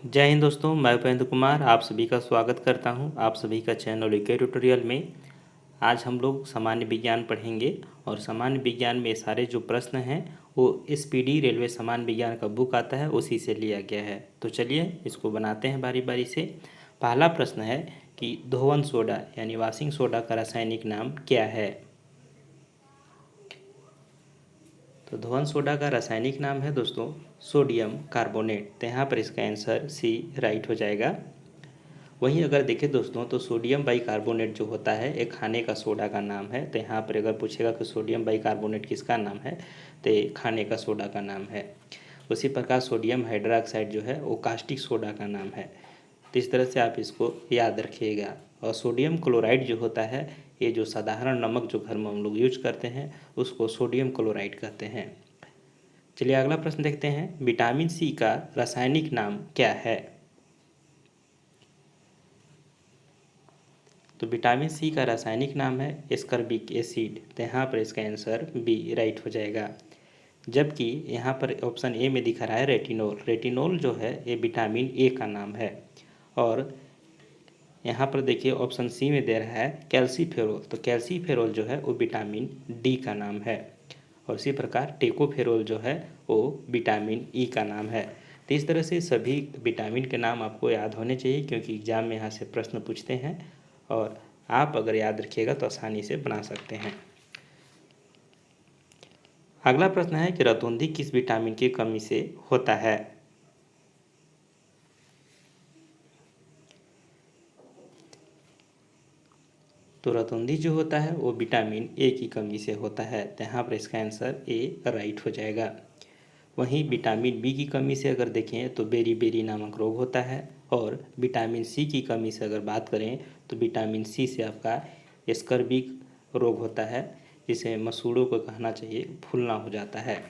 जय हिंद दोस्तों, मैं उपेंद्र कुमार आप सभी का स्वागत करता हूं आप सभी का चैनल यूके ट्यूटोरियल में। आज हम लोग सामान्य विज्ञान पढ़ेंगे और सामान्य विज्ञान में सारे जो प्रश्न हैं वो एसपीडी रेलवे सामान्य विज्ञान का बुक आता है उसी से लिया गया है। तो चलिए इसको बनाते हैं बारी बारी से। पहला प्रश्न है कि धोवन सोडा यानी वॉशिंग सोडा का रासायनिक नाम क्या है। तो धोवन सोडा का रासायनिक नाम है दोस्तों सोडियम कार्बोनेट। तो यहाँ पर इसका आंसर सी राइट हो जाएगा। वहीं अगर देखें दोस्तों तो सोडियम बाइकार्बोनेट जो होता है एक खाने का सोडा का नाम है। तो यहाँ पर अगर पूछेगा कि सोडियम बाइकार्बोनेट किसका नाम है तो ये खाने का सोडा का नाम है। उसी प्रकार सोडियम हाइड्रोक्साइड जो है वो कास्टिक सोडा का नाम है। तो इस तरह से आप इसको याद रखिएगा। और सोडियम क्लोराइड जो होता है ये जो साधारण नमक जो घर में हम लोग यूज करते हैं उसको सोडियम क्लोराइड कहते हैं। चलिए अगला प्रश्न देखते हैं, विटामिन सी का रासायनिक नाम क्या है। तो विटामिन सी का रासायनिक नाम है एस्कर्बिक एसिड। तो यहाँ पर इसका आंसर बी राइट हो जाएगा। जबकि यहाँ पर ऑप्शन ए में दिखा रहा है रेटिनोल। रेटिनोल जो है ये विटामिन ए का नाम है। और यहाँ पर देखिए ऑप्शन सी में दे रहा है कैल्सीफेरोल। तो कैल्सीफेरोल जो है वो विटामिन डी का नाम है। और इसी प्रकार टेकोफेरोल जो है वो विटामिन ई का नाम है। तो इस तरह से सभी विटामिन के नाम आपको याद होने चाहिए क्योंकि एग्जाम में यहाँ से प्रश्न पूछते हैं और आप अगर याद रखिएगा तो आसानी से बना सकते हैं। अगला प्रश्न है कि रतौंधी किस विटामिन की कमी से होता है। तो रतौंधी जो होता है वो विटामिन ए की कमी से होता है। तो यहाँ पर इसका आंसर ए राइट हो जाएगा। वहीं विटामिन बी की कमी से अगर देखें तो बेरी नामक रोग होता है। और विटामिन सी की कमी से अगर बात करें तो विटामिन सी से आपका स्कर्विक रोग होता है जिसे मसूड़ों को कहना चाहिए फूलना हो जाता है।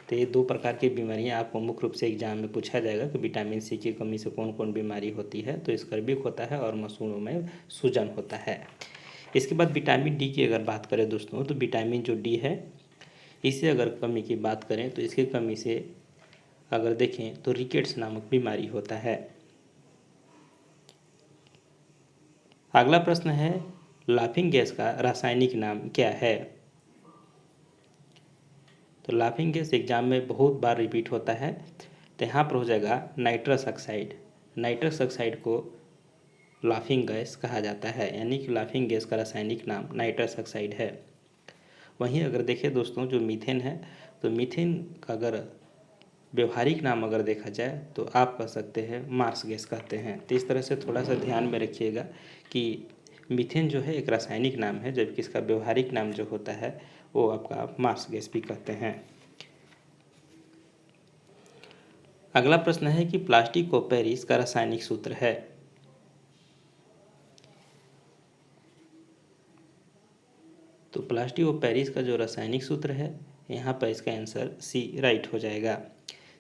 तो ये दो प्रकार की बीमारियां आपको मुख्य रूप से एग्जाम में पूछा जाएगा कि विटामिन सी की कमी से कौन कौन बीमारी होती है। तो स्कर्विक होता है और मसूड़ों में सूजन होता है। इसके बाद विटामिन डी की अगर बात करें दोस्तों तो विटामिन जो डी है इसे अगर कमी की बात करें तो इसकी कमी से अगर देखें तो रिकेट्स नामक बीमारी होता है। अगला प्रश्न है लाफिंग गैस का रासायनिक नाम क्या है। तो लाफिंग गैस एग्जाम में बहुत बार रिपीट होता है। तो यहाँ पर हो जाएगा नाइट्रस ऑक्साइड। नाइट्रस ऑक्साइड को लाफिंग गैस कहा जाता है यानी कि लाफिंग गैस का रासायनिक नाम नाइट्रस ऑक्साइड है। वहीं अगर देखें दोस्तों जो मीथेन है तो मीथेन का अगर व्यवहारिक नाम अगर देखा जाए तो आप कह सकते हैं मार्स गैस कहते हैं। तो इस तरह से थोड़ा सा ध्यान में रखिएगा कि मीथेन जो है एक रासायनिक नाम है जबकि इसका व्यवहारिक नाम जो होता है वो आपका मार्स गैस भी कहते हैं। अगला प्रश्न है कि प्लास्टिक ऑफ पेरिस का रासायनिक सूत्र है। तो प्लास्टिक ऑफ पेरिस का जो रासायनिक सूत्र है यहाँ पर इसका आंसर सी राइट हो जाएगा।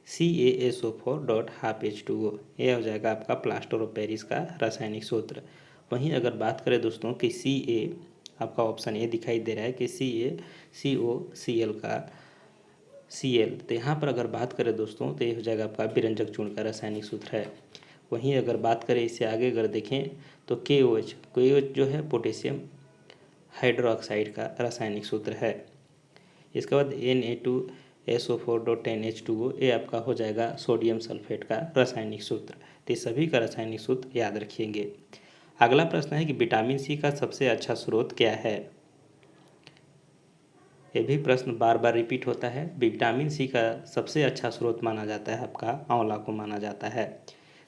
CaSO4.12H2O यह हो जाएगा आपका प्लास्टर ऑफ पेरिस का रासायनिक सूत्र। वहीं अगर बात करें दोस्तों कि Ca आपका ऑप्शन ए दिखाई दे रहा है कि CaCO Cl का Cl। तो यहाँ पर अगर बात करें दोस्तों तो ये हो जाएगा आपका विरंजक चूर्ण का रासायनिक सूत्र है। वहीं अगर बात करें इससे आगे अगर देखें तो KOH जो है पोटेशियम हाइड्रोक्साइड का रासायनिक सूत्र है। इसके बाद Na2SO4.10H2O ये आपका हो जाएगा सोडियम सल्फेट का रासायनिक सूत्र। तो सभी का रासायनिक सूत्र याद रखिएंगे। अगला प्रश्न है कि विटामिन सी का सबसे अच्छा स्रोत क्या है। ये भी प्रश्न बार बार रिपीट होता है। विटामिन सी का सबसे अच्छा स्रोत माना जाता है आपका आंवला को माना जाता है।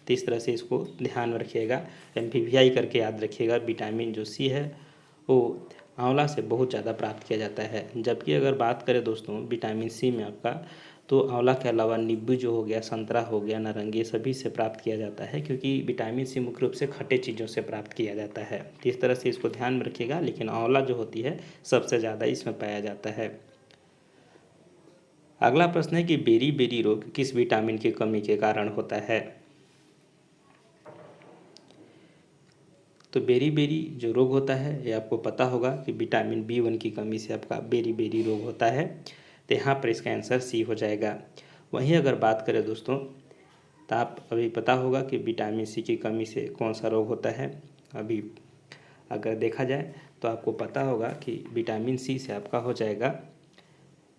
तो इस तरह से इसको ध्यान में रखिएगा, MPVI करके याद रखिएगा। विटामिन जो सी है वो आंवला से बहुत ज़्यादा प्राप्त किया जाता है। जबकि अगर बात करें दोस्तों विटामिन सी में आपका तो आंवला के अलावा नींबू जो हो गया, संतरा हो गया, नारंगी, सभी से प्राप्त किया जाता है क्योंकि विटामिन सी मुख्य रूप से खट्टे चीज़ों से प्राप्त किया जाता है। तो इस तरह से इसको ध्यान में रखिएगा। लेकिन आंवला जो होती है सबसे ज़्यादा इसमें पाया जाता है। अगला प्रश्न है कि बेरी रोग किस विटामिन की कमी के कारण होता है। तो बेरी जो रोग होता है ये आपको पता होगा कि विटामिन B1 की कमी से आपका बेरी रोग होता है। तो यहाँ पर इसका आंसर सी हो जाएगा। वहीं अगर बात करें दोस्तों तो आप अभी पता होगा कि विटामिन सी की कमी से कौन सा रोग होता है। अभी अगर देखा जाए तो आपको पता होगा कि विटामिन सी से आपका हो जाएगा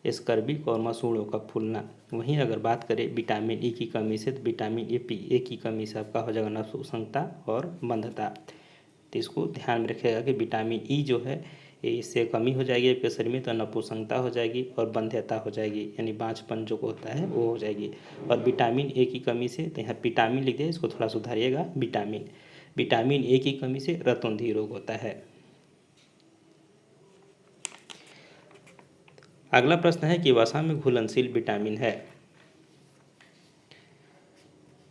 स्कर्विक और मसूड़ों का फूलना। वहीं अगर बात करें विटामिन ई की कमी से, तो विटामिन ए की कमी से आपका हो जाएगा नपुंसकता और बंधता। तो इसको ध्यान में रखिएगा कि विटामिन ई जो है इससे कमी हो जाएगी आपके शरीर में, तो नपुंसकता हो जाएगी और बंध्यता हो जाएगी, यानी बाँझपन जो होता है वो हो जाएगी। और विटामिन ए की कमी से, तो यहाँ विटामिन लिख दिया, इसको थोड़ा सुधारिएगा विटामिन ए की कमी से रतौंधी रोग होता है। अगला प्रश्न है कि वसा में घुलनशील विटामिन है।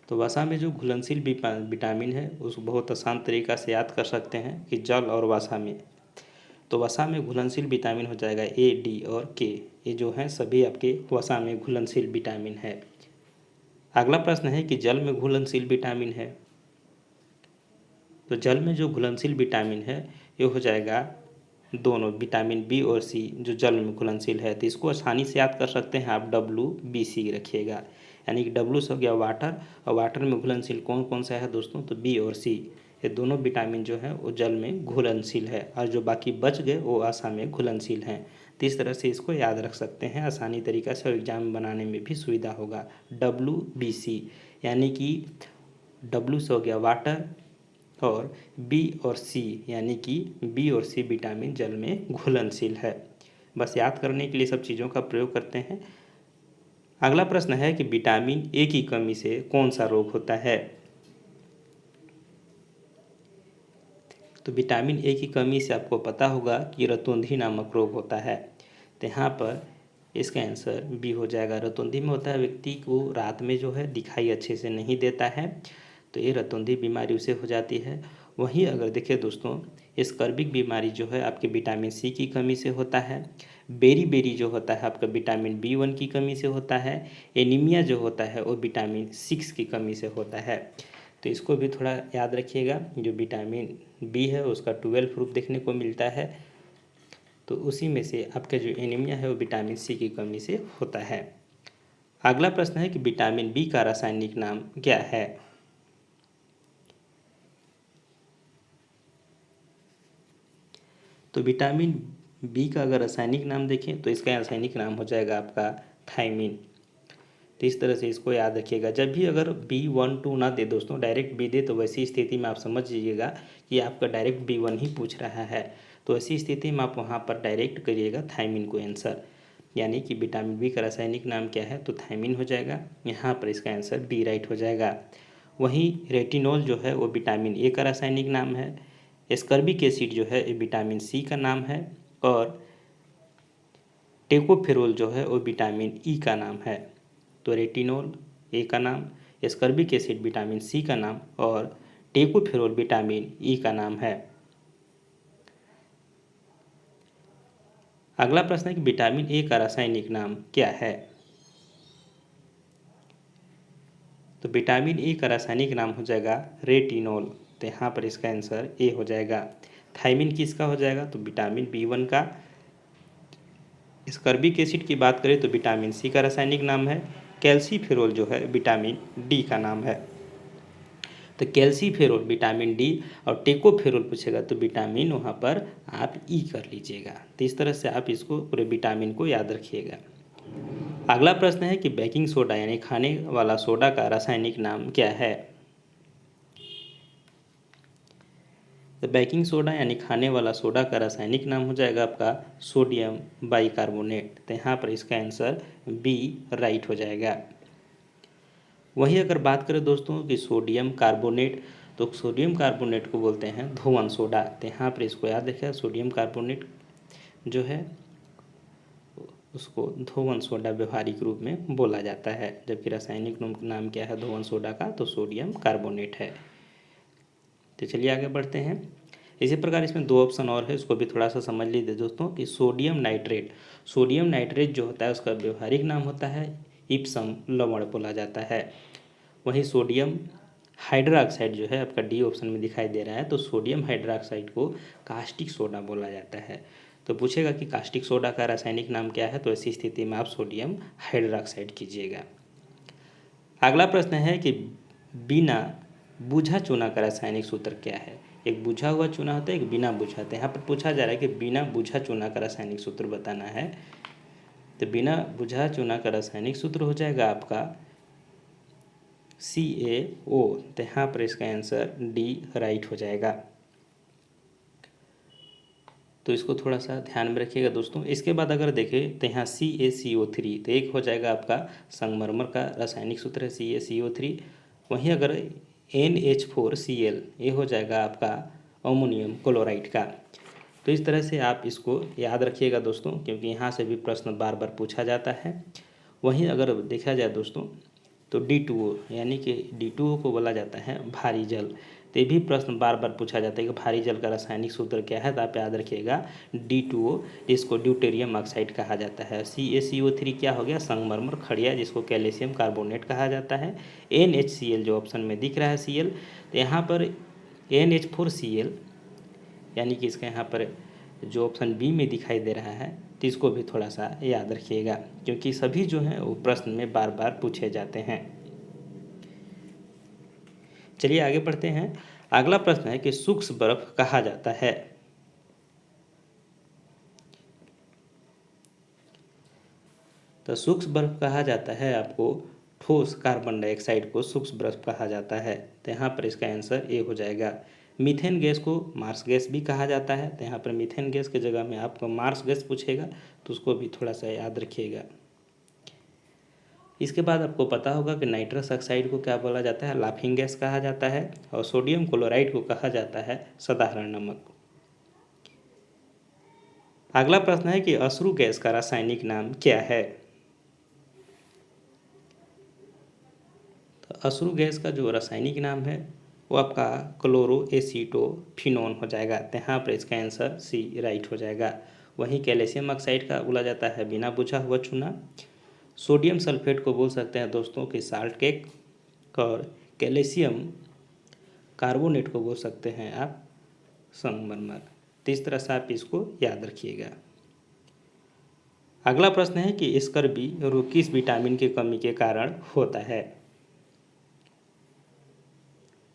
तो वसा में जो घुलनशील विटामिन है उसको बहुत आसान तरीका से याद कर सकते हैं कि जल और वसा में। तो वसा में घुलनशील विटामिन हो जाएगा ए, डी और के। ये जो हैं सभी आपके वसा में घुलनशील विटामिन है। अगला प्रश्न है कि जल में घुलनशील विटामिन है। तो जल में जो घुलनशील विटामिन है ये हो जाएगा दोनों, विटामिन बी और सी जो जल में घुलनशील है। तो इसको आसानी से याद कर सकते हैं आप, WBC रखिएगा, यानी कि W से हो गया वाटर, और वाटर में घुलनशील कौन कौन सा है दोस्तों, तो बी और सी। ये दोनों विटामिन जो है वो जल में घुलनशील है, और जो बाकी बच गए वो आशा में घुलनशील हैं। तो इस तरह से इसको याद रख सकते हैं आसानी तरीक़ा से, और एग्जाम बनाने में भी सुविधा होगा। WBC यानी कि W से हो गया वाटर, और बी और सी यानी कि बी और सी विटामिन जल में घुलनशील है। बस याद करने के लिए सब चीज़ों का प्रयोग करते हैं। अगला प्रश्न है कि विटामिन ए की कमी से कौन सा रोग होता है। तो विटामिन ए की कमी से आपको पता होगा कि रतौंधी नामक रोग होता है। तो यहाँ पर इसका आंसर बी हो जाएगा। रतौंधी में होता है व्यक्ति को रात में जो है दिखाई अच्छे से नहीं देता है, तो ये रतौंधी बीमारी उसे हो जाती है। वहीं अगर देखें दोस्तों, स्कर्विक बीमारी जो है आपके विटामिन सी की कमी से होता है। बेरी जो होता है आपका विटामिन B1 की कमी से होता है। एनीमिया जो होता है वो विटामिन 6 की कमी से होता है। तो इसको भी थोड़ा याद रखिएगा। जो विटामिन बी है उसका 12 ग्रुप देखने को मिलता है, तो उसी में से आपका जो एनीमिया है वो विटामिन सी की कमी से होता है। अगला प्रश्न है कि विटामिन बी का रासायनिक नाम क्या है। तो विटामिन बी का अगर रासायनिक नाम देखें तो इसका रासायनिक नाम हो जाएगा आपका थायमिन। तो इस तरह से इसको याद रखिएगा। जब भी अगर B12 ना दे दोस्तों, डायरेक्ट बी दे, तो वैसी स्थिति में आप समझ लीजिएगा कि आपका डायरेक्ट B1 ही पूछ रहा है। तो ऐसी स्थिति में आप वहाँ पर डायरेक्ट करिएगा थायमिन को आंसर, यानी कि विटामिन बी का रासायनिक नाम क्या है, तो थायमिन हो जाएगा। यहाँ पर इसका आंसर बी राइट हो जाएगा। वहीं रेटिनॉल जो है वो विटामिन ए का रासायनिक नाम है। एस्कर्बिक एसिड जो है ये विटामिन सी का नाम है, और टेकोफेरोल जो है वो विटामिन ई का नाम है। तो रेटिनॉल ए का नाम, एस्कर्बिक एसिड विटामिन सी का नाम, और टेकोफेरोल विटामिन ई का नाम है। अगला प्रश्न है कि विटामिन ए का रासायनिक नाम क्या है। तो विटामिन ए का रासायनिक नाम हो जाएगा रेटिनॉल। तो यहाँ पर इसका आंसर ए हो जाएगा। थायमिन किसका हो जाएगा, तो विटामिन B1 का। स्कर्बिक एसिड की बात करें तो विटामिन सी का रासायनिक नाम है। कैल्सीफेरोल जो है विटामिन डी का नाम है। तो कैल्सीफेरोल विटामिन डी, और टेकोफेरोल पूछेगा तो विटामिन वहाँ पर आप ई कर लीजिएगा। तो इस तरह से आप इसको पूरे विटामिन को याद रखिएगा। अगला प्रश्न है कि बेकिंग सोडा यानी खाने वाला सोडा का रासायनिक नाम क्या है। तो बेकिंग सोडा यानी खाने वाला सोडा का रासायनिक नाम हो जाएगा आपका सोडियम बाइकार्बोनेट। तो यहाँ पर इसका आंसर बी राइट हो जाएगा। वहीं अगर बात करें दोस्तों कि सोडियम कार्बोनेट, तो सोडियम कार्बोनेट को बोलते हैं धोवन सोडा। तो यहाँ पर इसको याद रखिए, सोडियम कार्बोनेट जो है उसको धोवन सोडा व्यवहारिक रूप में बोला जाता है, जबकि रासायनिक नाम क्या है धोवन सोडा का, तो सोडियम कार्बोनेट है। तो चलिए आगे बढ़ते हैं। इसी प्रकार इसमें दो ऑप्शन और है, उसको भी थोड़ा सा समझ लीजिए दोस्तों कि सोडियम नाइट्रेट। सोडियम नाइट्रेट जो होता है उसका व्यवहारिक नाम होता है इप्सम लवण बोला जाता है। वहीं सोडियम हाइड्रोक्साइड जो है आपका डी ऑप्शन में दिखाई दे रहा है, तो सोडियम हाइड्रोक्साइड को कास्टिक सोडा बोला जाता है। तो पूछेगा कि कास्टिक सोडा का रासायनिक नाम क्या है, तो ऐसी स्थिति में आप सोडियम हाइड्रोक्साइड कीजिएगा। अगला प्रश्न है कि बिना बुझा चूना का रासायनिक सूत्र क्या है। एक बुझा हुआ चूना होता है, एक बिना बुझा होता है। यहाँ पर पूछा जा रहा है कि बिना बुझा चूना का रासायनिक सूत्र बताना है। तो बिना बुझा चूना का रासायनिक सूत्र हो जाएगा आपका CaO। तो यहाँ पर इसका आंसर डी राइट हो जाएगा। तो इसको थोड़ा सा ध्यान में रखिएगा दोस्तों। इसके बाद अगर देखें तो यहाँ CaCO3, तो एक हो जाएगा आपका संगमरमर का रासायनिक सूत्र है CaCO3। वहीं अगर NH4Cl, ये हो जाएगा आपका अमोनियम क्लोराइड का। तो इस तरह से आप इसको याद रखिएगा दोस्तों, क्योंकि यहाँ से भी प्रश्न बार बार पूछा जाता है। वहीं अगर देखा जाए दोस्तों तो D2O, यानी कि D2O को बोला जाता है भारी जल। तो ये भी प्रश्न बार बार पूछा जाता है कि भारी जल का रासायनिक सूत्र क्या है। तो आप याद रखिएगा D2O, जिसको ड्यूटेरियम ऑक्साइड कहा जाता है। CaCO3 क्या हो गया, संगमरमर खड़िया, जिसको कैल्शियम कार्बोनेट कहा जाता है। NHCl जो ऑप्शन में दिख रहा है Cl, तो यहाँ पर NH4Cl, यानी कि इसका यहाँ पर जो ऑप्शन बी में दिखाई दे रहा है, तो इसको भी थोड़ा सा याद रखिएगा, क्योंकि सभी जो हैं वो प्रश्न में बार बार पूछे जाते हैं। चलिए आगे बढ़ते हैं। अगला प्रश्न है कि सूक्ष्म बर्फ कहा जाता है। तो सूक्ष्म बर्फ कहा जाता है आपको ठोस कार्बन डाइऑक्साइड को सूक्ष्म बर्फ कहा जाता है। तो यहाँ पर इसका आंसर ए हो जाएगा। मीथेन गैस को मार्स गैस भी कहा जाता है। तो यहाँ पर मीथेन गैस के जगह में आपको मार्स गैस पूछेगा, तो उसको भी थोड़ा सा याद रखिएगा। इसके बाद आपको पता होगा कि नाइट्रस ऑक्साइड को क्या बोला जाता है, लाफिंग गैस कहा जाता है। और सोडियम क्लोराइड को कहा जाता है साधारण नमक। अगला प्रश्न है कि अश्रु गैस का रासायनिक नाम क्या है। तो अश्रु गैस का जो रासायनिक नाम है वो आपका क्लोरोएसीटोफिनोन हो जाएगा। तो यहाँ पर इसका आंसर सी राइट हो जाएगा। वहीं कैल्शियम ऑक्साइड का बोला जाता है बिना बुझा हुआ चूना। सोडियम सल्फेट को बोल सकते हैं दोस्तों कि साल्ट केक। और कैल्शियम कार्बोनेट को बोल सकते हैं आप संगमरमर। तो इस तरह से आप इसको याद रखिएगा। अगला प्रश्न है कि स्कर्वी रोग किस विटामिन की कमी के कारण होता है।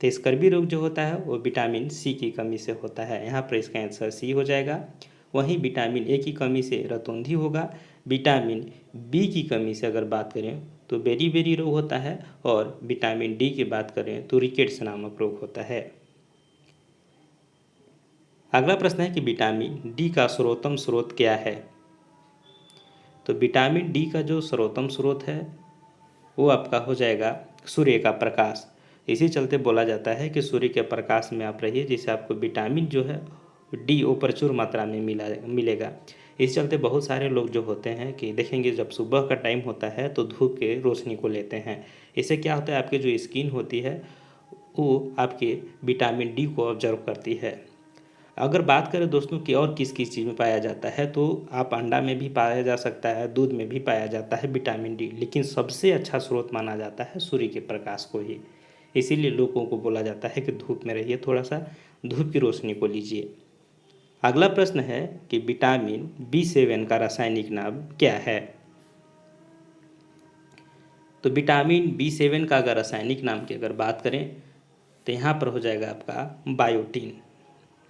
तो स्कर्वी रोग जो होता है वो विटामिन सी की कमी से होता है। यहाँ पर इसका आंसर सी हो जाएगा। वहीं विटामिन ए की कमी से रतौंधी होगा। विटामिन बी की कमी से अगर बात करें तो बेरी रोग होता है। और विटामिन डी की बात करें तो रिकेट्स नामक रोग होता है। अगला प्रश्न है कि विटामिन डी का सर्वोत्तम स्रोत क्या है। तो विटामिन डी का जो सर्वोत्तम स्रोत है वो आपका हो जाएगा सूर्य का प्रकाश। इसी चलते बोला जाता है कि सूर्य के प्रकाश में आप रहिए, जिससे आपको विटामिन जो है डी वो प्रचुर मात्रा में मिलेगा। इस चलते बहुत सारे लोग जो होते हैं कि देखेंगे जब सुबह का टाइम होता है तो धूप के रोशनी को लेते हैं। इससे क्या होता है, आपकी जो स्किन होती है वो आपके विटामिन डी को ऑब्जर्व करती है। अगर बात करें दोस्तों कि और किस किस चीज़ में पाया जाता है, तो आप अंडा में भी पाया जा सकता है, दूध में भी पाया जाता है विटामिन डी, लेकिन सबसे अच्छा स्रोत माना जाता है सूर्य के प्रकाश को ही। इसीलिए लोगों को बोला जाता है कि धूप में रहिए, थोड़ा सा धूप की रोशनी को लीजिए। अगला प्रश्न है कि विटामिन B7 का रासायनिक नाम क्या है। तो विटामिन B7 का अगर रासायनिक नाम की अगर बात करें तो यहाँ पर हो जाएगा आपका बायोटीन।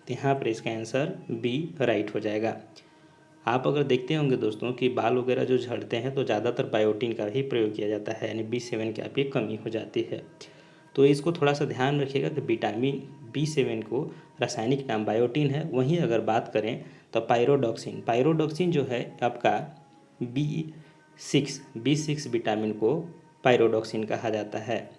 तो यहाँ पर इसका आंसर बी राइट हो जाएगा। आप अगर देखते होंगे दोस्तों कि बाल वगैरह जो झड़ते हैं तो ज़्यादातर बायोटीन का ही प्रयोग किया जाता है, यानी B7 की आपकी कमी हो जाती है। तो इसको थोड़ा सा ध्यान रखिएगा कि विटामिन B7 को रासायनिक नाम बायोटीन है। वहीं अगर बात करें तो पायरोडॉक्सिन जो है आपका B6 विटामिन को पायरोडॉक्सिन कहा जाता है।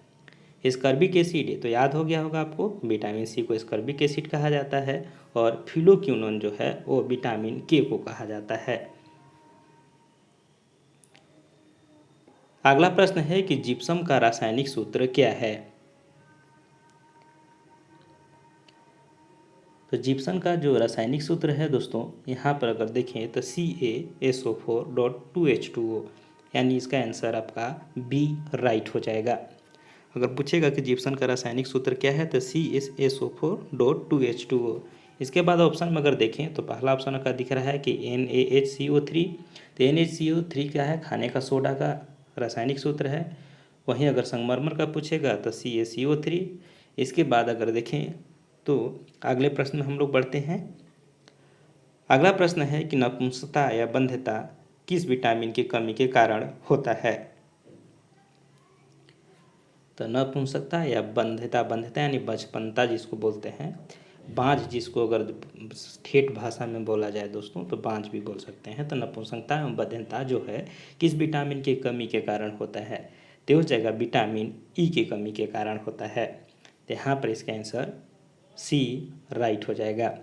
स्कर्बिक एसिड तो याद हो गया होगा आपको, विटामिन सी को स्कर्बिक एसिड कहा जाता है। और फिलोक्विनोन जो है वो विटामिन के को कहा जाता है। अगला प्रश्न है कि जिप्सम का रासायनिक सूत्र क्या है। तो जिप्सम का जो रासायनिक सूत्र है दोस्तों, यहाँ पर अगर देखें तो CaSO4.2H2O, यानी इसका आंसर आपका बी राइट हो जाएगा। अगर पूछेगा कि जिप्सम का रासायनिक सूत्र क्या है तो CaSO4.2H2O। इसके बाद ऑप्शन में अगर देखें तो पहला ऑप्शन का दिख रहा है कि NaHCO3। तो NaHCO3 क्या है, खाने का सोडा का रासायनिक सूत्र है। वहीं अगर संगमरमर का पूछेगा तो CaCO3। इसके बाद अगर देखें तो अगले प्रश्न में हम लोग बढ़ते हैं। अगला प्रश्न है कि नपुंसकता या बंध्यता किस विटामिन की कमी के कारण होता है। तो नपुंसकता या बंध्यता, बंध्यता यानी बचपनता जिसको बोलते हैं, बांझ जिसको अगर ठेठ भाषा में बोला जाए दोस्तों तो बांझ भी बोल सकते हैं। तो नपुंसकता एवं बंध्यता जो है किस विटामिन की कमी के कारण होता है, तो हो जाएगा विटामिन ई की कमी के कारण होता है। तो यहाँ पर इसका आंसर सी राइट हो जाएगा।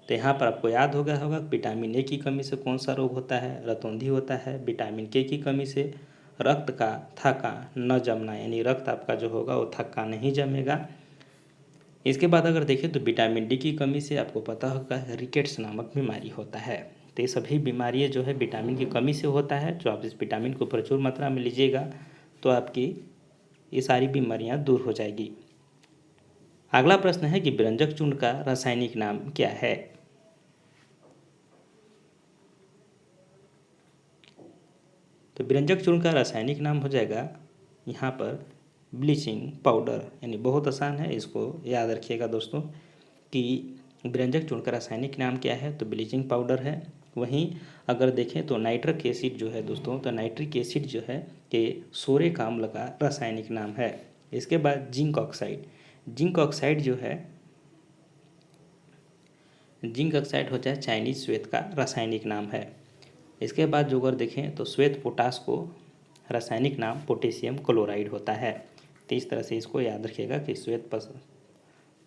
तो यहाँ पर आपको याद होगा विटामिन ए की कमी से कौन सा रोग होता है, रतौंधी होता है। विटामिन के की कमी से रक्त का थक्का न जमना, यानी रक्त आपका जो होगा वो थक्का नहीं जमेगा। इसके बाद अगर देखें तो विटामिन डी की कमी से आपको पता होगा रिकेट्स नामक बीमारी होता है। तो ये सभी बीमारियाँ जो है विटामिन की कमी से होता है। जो आप इस विटामिन को प्रचुर मात्रा में लीजिएगा तो आपकी ये सारी बीमारियाँ दूर हो जाएगी। अगला प्रश्न है कि व्यंजक चूर्ण का रासायनिक नाम क्या है। तो व्यंजक चूर्ण का रासायनिक नाम हो जाएगा यहाँ पर ब्लीचिंग पाउडर, यानी बहुत आसान है, इसको याद रखिएगा दोस्तों कि व्यंजक चूर्ण का रासायनिक नाम क्या है, तो ब्लीचिंग पाउडर है। वहीं अगर देखें तो नाइट्रिक एसिड जो है दोस्तों, तो नाइट्रिक एसिड जो है ये सोरिक अम्ल का रासायनिक नाम है। इसके बाद जिंक ऑक्साइड, जिंक ऑक्साइड जो है, जिंक ऑक्साइड होता है चाइनीज श्वेत का रासायनिक नाम है। इसके बाद जो अगर देखें तो श्वेत पोटास को रासायनिक नाम पोटेशियम क्लोराइड होता है। तो इस तरह से इसको याद रखिएगा कि श्वेत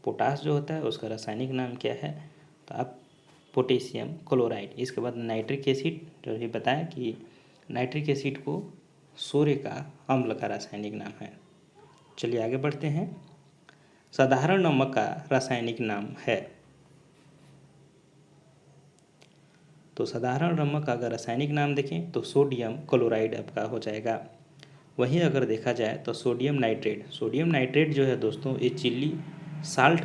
पोटास जो होता है उसका रासायनिक नाम क्या है, तो आप पोटेशियम क्लोराइड। इसके बाद नाइट्रिक एसिड जो भी बताया कि नाइट्रिक एसिड को सोरे का अम्ल का रासायनिक नाम है। चलिए आगे बढ़ते हैं। साधारण नमक का रासायनिक नाम है। तो साधारण नमक का अगर रासायनिक नाम देखें तो सोडियम क्लोराइड आपका हो जाएगा। वहीं अगर देखा जाए तो सोडियम नाइट्रेट, सोडियम नाइट्रेट जो है दोस्तों ये चिल्ली साल्ट,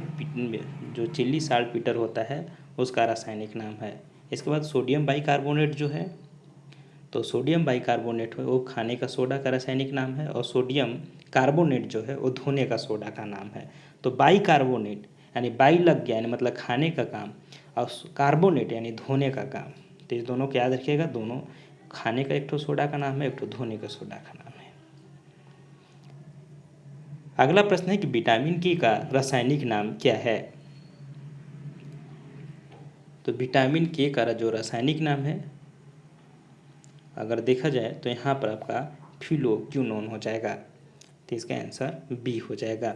जो चिल्ली साल्ट पीटर होता है उसका रासायनिक नाम है। इसके बाद सोडियम बाइकार्बोनेट जो है, तो सोडियम बाइकार्बोनेट वो खाने का सोडा का रासायनिक नाम है, और सोडियम कार्बोनेट जो है वो धोने का सोडा का नाम है। तो बाइकार्बोनेट यानी बाई लग गया यानी मतलब खाने का काम, और कार्बोनेट यानी धोने का काम। तो इस दोनों को याद रखिएगा, दोनों खाने का एक ठो सोडा का नाम है, एक ठो धोने का सोडा का नाम है। अगला प्रश्न है कि विटामिन के का रासायनिक नाम क्या है। तो विटामिन के का जो रासायनिक नाम है अगर देखा जाए तो यहाँ पर आपका फिलोक्विनोन हो जाएगा। तो इसका आंसर बी हो जाएगा।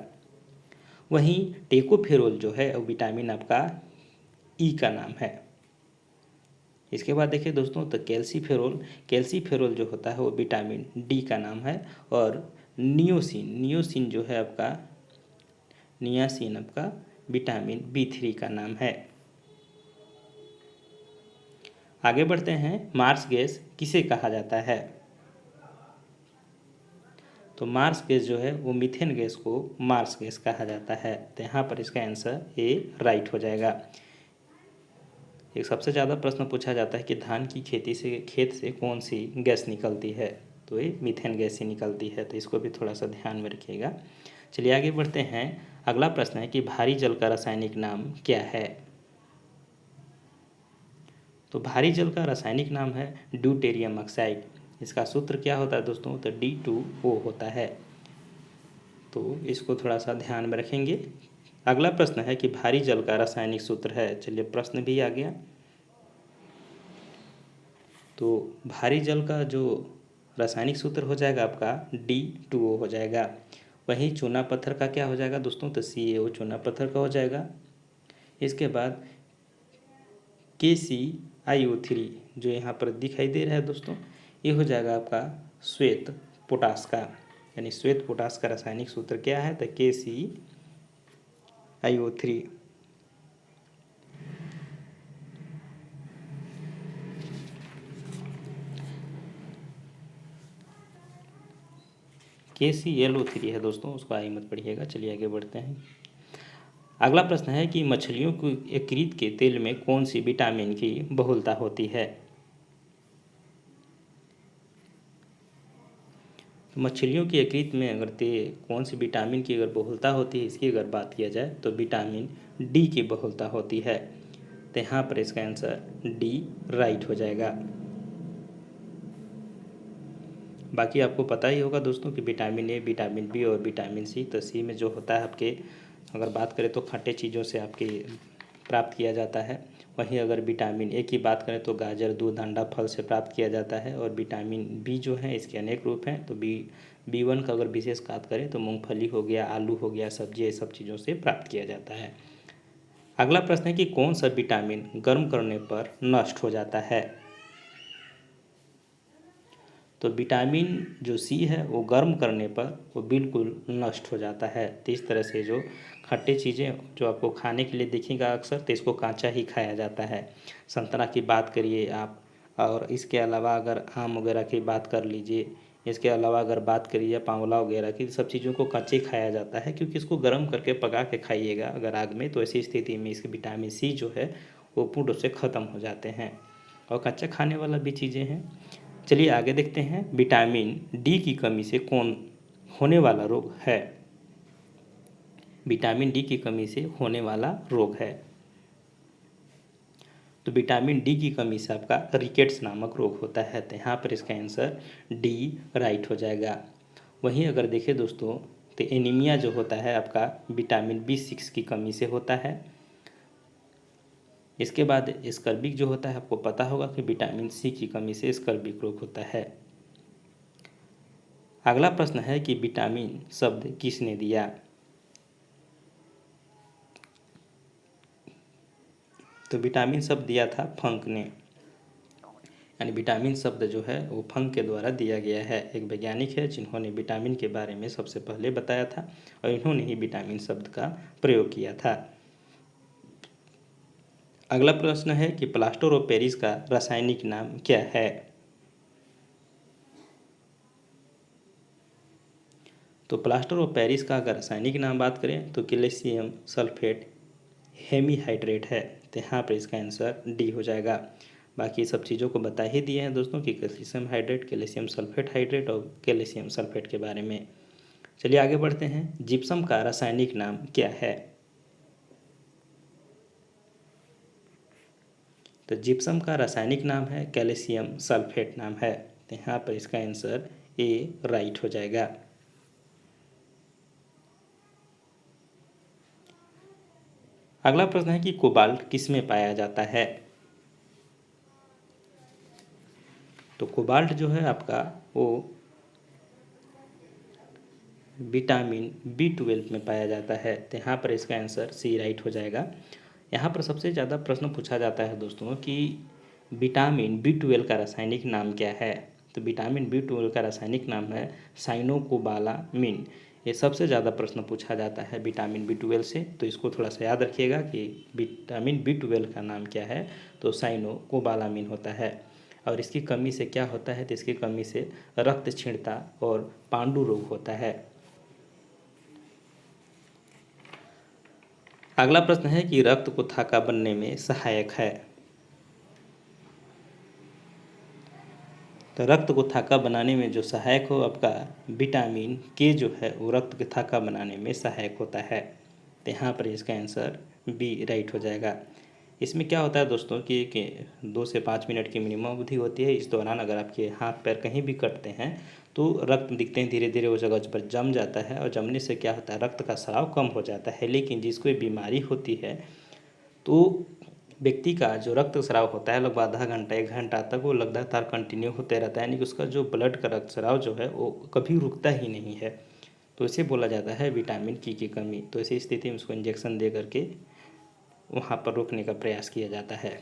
वहीं टेकोफेरोल जो है वो विटामिन आपका ई का नाम है। इसके बाद देखिए दोस्तों तो कैल्सीफेरोल, कैल्सीफेरोल जो होता है वो विटामिन डी का नाम है। और नियोसिन, नियोसिन जो है आपका, नियासिन आपका विटामिन बी3 का नाम है। आगे बढ़ते हैं। मार्स गैस किसे कहा जाता है। तो मार्स गैस जो है वो मीथेन गैस को मार्स गैस कहा जाता है। तो यहाँ पर इसका आंसर ए राइट हो जाएगा। एक सबसे ज़्यादा प्रश्न पूछा जाता है कि धान की खेती से, खेत से कौन सी गैस निकलती है, तो ये मीथेन गैस ही निकलती है। तो इसको भी थोड़ा सा ध्यान में रखिएगा। चलिए आगे बढ़ते हैं। अगला प्रश्न है कि भारी जल का रासायनिक नाम क्या है। तो भारी जल का रासायनिक नाम है ड्यूटेरियम ऑक्साइड। इसका सूत्र क्या होता है दोस्तों, तो D2O होता है। तो इसको थोड़ा सा ध्यान में रखेंगे। अगला प्रश्न है कि भारी जल का रासायनिक सूत्र है। चलिए प्रश्न भी आ गया। तो भारी जल का जो रासायनिक सूत्र हो जाएगा आपका D2O हो जाएगा। वहीं चूना पत्थर का क्या हो जाएगा दोस्तों, तो CaO चूना पत्थर का हो जाएगा। इसके बाद KClO3 जो यहाँ पर दिखाई दे रहा है दोस्तों, ये हो जाएगा आपका श्वेत पोटास का, यानी श्वेत पोटास का रासायनिक सूत्र क्या है, तो KClO3। KClO3 है दोस्तों, उसको आई मत पढ़िएगा। चलिए आगे बढ़ते हैं। अगला प्रश्न है कि मछलियों के यकृत के तेल में कौन सी विटामिन की बहुलता होती है। तो मछलियों की यकृत में अगर कौन सी विटामिन की अगर बहुलता होती है, इसकी अगर बात किया जाए तो विटामिन डी की बहुलता होती है। तो यहाँ पर इसका आंसर डी राइट हो जाएगा। बाकी आपको पता ही होगा दोस्तों कि विटामिन ए, विटामिन बी और विटामिन सी, तो सी में जो होता है आपके, अगर बात करें तो खट्टे चीज़ों से आपके प्राप्त किया जाता है। वहीं अगर विटामिन ए की बात करें तो गाजर, दूध, अंडा, फल से प्राप्त किया जाता है। और विटामिन बी जो है इसके अनेक रूप हैं। तो बी वन का अगर विशेष बात करें तो मूंगफली हो गया, आलू हो गया, सब्जी, ये सब चीज़ों से प्राप्त किया जाता है। अगला प्रश्न है कि कौन सा विटामिन गर्म करने पर नष्ट हो जाता है। तो विटामिन जो सी है वो गर्म करने पर वो बिल्कुल नष्ट हो जाता है। तो इस तरह से जो खट्टे चीज़ें जो आपको खाने के लिए दिखेगा अक्सर, तो इसको कांचा ही खाया जाता है। संतरा की बात करिए आप, और इसके अलावा अगर आम वगैरह की बात कर लीजिए, इसके अलावा अगर बात करिए पांवला वगैरह की, सब चीज़ों को कच्चे खाया जाता है, क्योंकि इसको गर्म करके पका के खाइएगा अगर आग में, तो ऐसी स्थिति में इसके विटामिन सी जो है वो पूर्ण रूप से ख़त्म हो जाते हैं और कच्चा खाने वाला भी चीज़ें हैं। चलिए आगे देखते हैं, विटामिन डी की कमी से कौन होने वाला रोग है। विटामिन डी की कमी से होने वाला रोग है, तो विटामिन डी की कमी से आपका रिकेट्स नामक रोग होता है। तो यहाँ पर इसका आंसर डी राइट हो जाएगा। वहीं अगर देखें दोस्तों, तो एनीमिया जो होता है आपका विटामिन बी6 की कमी से होता है। इसके बाद स्कर्विक जो होता है, आपको पता होगा कि विटामिन सी की कमी से स्कर्विक रोग होता है। अगला प्रश्न है कि विटामिन शब्द किसने दिया। तो विटामिन शब्द दिया था फंक ने, यानी विटामिन शब्द जो है वो फंक के द्वारा दिया गया है। एक वैज्ञानिक है जिन्होंने विटामिन के बारे में सबसे पहले बताया था और इन्होंने ही विटामिन शब्द का प्रयोग किया था। अगला प्रश्न है कि प्लास्टर ऑफ पेरिस का रासायनिक नाम क्या है। तो प्लास्टर ऑफ पेरिस का अगर रासायनिक नाम बात करें तो कैल्शियम सल्फेट हेमीहाइड्रेट है। तो यहाँ पर इसका आंसर डी हो जाएगा। बाकी सब चीज़ों को बता ही दिए हैं दोस्तों कि calcium hydrate, calcium sulphate hydrate और कैल्शियम सल्फेट के बारे में। चलिए आगे बढ़ते हैं, जिप्सम का रासायनिक नाम क्या है। तो जिप्सम का रासायनिक नाम है कैल्शियम सल्फेट नाम है। तो यहाँ पर इसका आंसर ए राइट हो जाएगा। अगला प्रश्न है कि कोबाल्ट किस में पाया जाता है। तो कोबाल्ट जो है आपका वो विटामिन बी12 में पाया जाता है। तो यहाँ पर इसका आंसर सी राइट हो जाएगा। यहाँ पर सबसे ज़्यादा प्रश्न पूछा जाता है दोस्तों कि विटामिन बी12 का रासायनिक नाम क्या है। तो विटामिन बी12 का रासायनिक नाम है साइनोकोबालामिन। ये सबसे ज़्यादा प्रश्न पूछा जाता है विटामिन बी12 से, तो इसको थोड़ा सा याद रखिएगा कि विटामिन बी12 का नाम क्या है। तो साइनोकोबालामिन होता है। और इसकी कमी से क्या होता है, तो इसकी कमी से रक्त क्षीणता और पांडु रोग होता है। अगला प्रश्न है कि रक्त को थाका बनने में सहायक है। तो रक्त को थाका बनाने में जो सहायक हो आपका विटामिन के जो है वो रक्त को थाका बनाने में सहायक होता है। तो यहाँ पर इसका आंसर बी राइट हो जाएगा। इसमें क्या होता है दोस्तों कि 2 से 5 मिनट की मिनिमम अवधि होती है। इस दौरान अगर आपके हाथ पैर कहीं भी कटते हैं तो रक्त दिखते हैं धीरे धीरे वो जगह पर जम जाता है, और जमने से क्या होता है रक्त का स्राव कम हो जाता है। लेकिन जिसको ये बीमारी होती है तो व्यक्ति का जो रक्त स्राव होता है लगभग आधा घंटा 1 घंटा तक वो लगातार कंटिन्यू होते रहता है, यानी कि उसका जो ब्लड का रक्त स्राव जो है वो कभी रुकता ही नहीं है। तो इसे बोला जाता है विटामिन की कमी। तो ऐसी स्थिति में उसको इंजेक्शन दे करके वहाँ पर रोकने का प्रयास किया जाता है।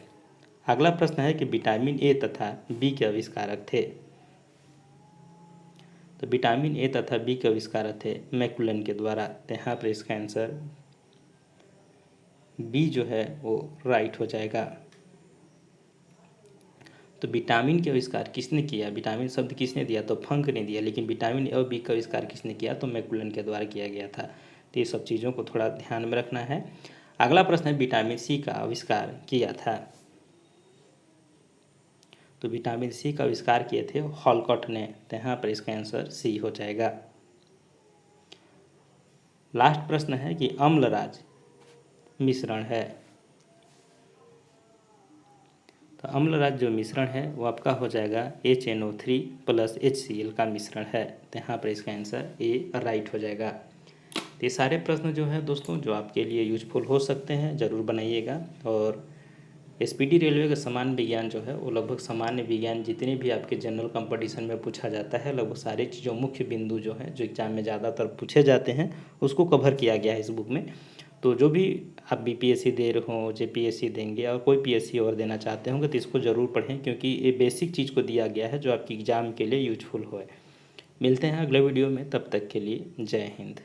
अगला प्रश्न है कि विटामिन ए तथा बी के आविष्कारक थे। तो विटामिन ए तथा बी के आविष्कारक थे मैकुलन के द्वारा। तो यहाँ पर इसका आंसर बी जो है वो राइट हो जाएगा। तो विटामिन का आविष्कार किसने किया, विटामिन शब्द किसने दिया, तो फंक ने दिया। लेकिन विटामिन ए और बी का आविष्कार किसने किया, तो मैकुलन के द्वारा किया गया था। तो ये सब चीज़ों को थोड़ा ध्यान में रखना है। अगला प्रश्न है विटामिन सी का आविष्कार किया था। तो विटामिन सी का आविष्कार किए थे हॉलकॉट ने, तो यहाँ पर इसका आंसर सी हो जाएगा। लास्ट प्रश्न है कि अम्लराज मिश्रण है, तो अम्लराज जो मिश्रण है वो आपका हो जाएगा HNO3 प्लस HCl का मिश्रण है, तो यहाँ पर इसका आंसर ए राइट हो जाएगा। तो ये सारे प्रश्न जो हैं दोस्तों जो आपके लिए यूजफुल हो सकते हैं, ज़रूर बनाइएगा। और SPD रेलवे का सामान्य विज्ञान जो है वो लगभग सामान्य विज्ञान जितने भी आपके जनरल कंपटीशन में पूछा जाता है, लगभग सारे चीज़ों मुख्य बिंदु जो हैं जो एग्जाम में ज़्यादातर पूछे जाते हैं उसको कवर किया गया है इस बुक में। तो जो भी आप BPSC दे रहे हो, JPSC देंगे और कोई PSC और देना चाहते होंगे तो इसको ज़रूर पढ़ें, क्योंकि ये बेसिक चीज़ को दिया गया है जो आपकी एग्ज़ाम के लिए यूजफुल हो। मिलते हैं अगले वीडियो में, तब तक के लिए जय हिंद।